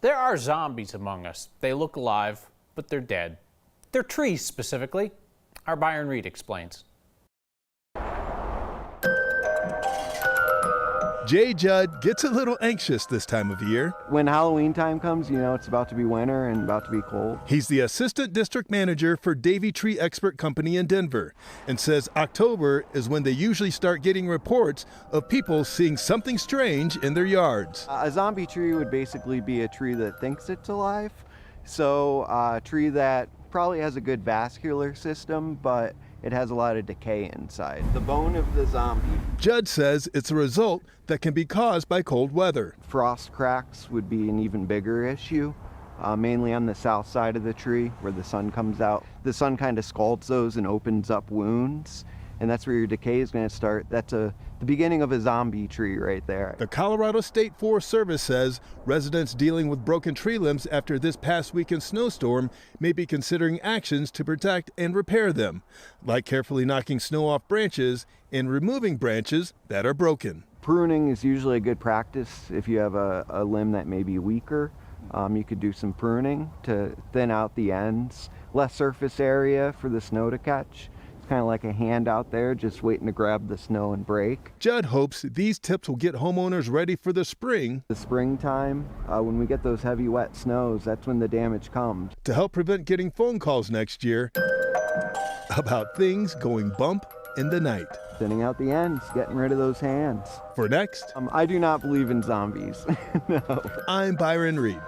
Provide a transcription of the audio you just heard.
There are zombies among us. They look alive, but they're dead. They're trees, specifically. Our Byron Reed explains. J. Judd gets a little anxious this time of year. When Halloween time comes, you know it's about to be winter and about to be cold. He's the assistant district manager for Davey Tree Expert Company in Denver and says October is when they usually start getting reports of people seeing something strange in their yards. A zombie tree would basically be a tree that thinks it's alive. So a tree that probably has a good vascular system, but it has a lot of decay inside. The bone of the zombie. Judd says it's a result that can be caused by cold weather. Frost cracks would be an even bigger issue, mainly on the south side of the tree where the sun comes out. The sun kind of scalds those and opens up wounds, and that's where your decay is going to start. That's the beginning of a zombie tree right there. The Colorado State Forest Service says residents dealing with broken tree limbs after this past weekend's snowstorm may be considering actions to protect and repair them, like carefully knocking snow off branches and removing branches that are broken. Pruning is usually a good practice if you have a limb that may be weaker. You could do some pruning to thin out the ends, less surface area for the snow to catch. Kind of like a hand out there just waiting to grab the snow and break. Judd hopes these tips will get homeowners ready for the spring. The springtime, when we get those heavy wet snows, that's when the damage comes. To help prevent getting phone calls next year about things going bump in the night. Thinning out the ends, getting rid of those hands. For next, I do not believe in zombies. No. I'm Byron Reed.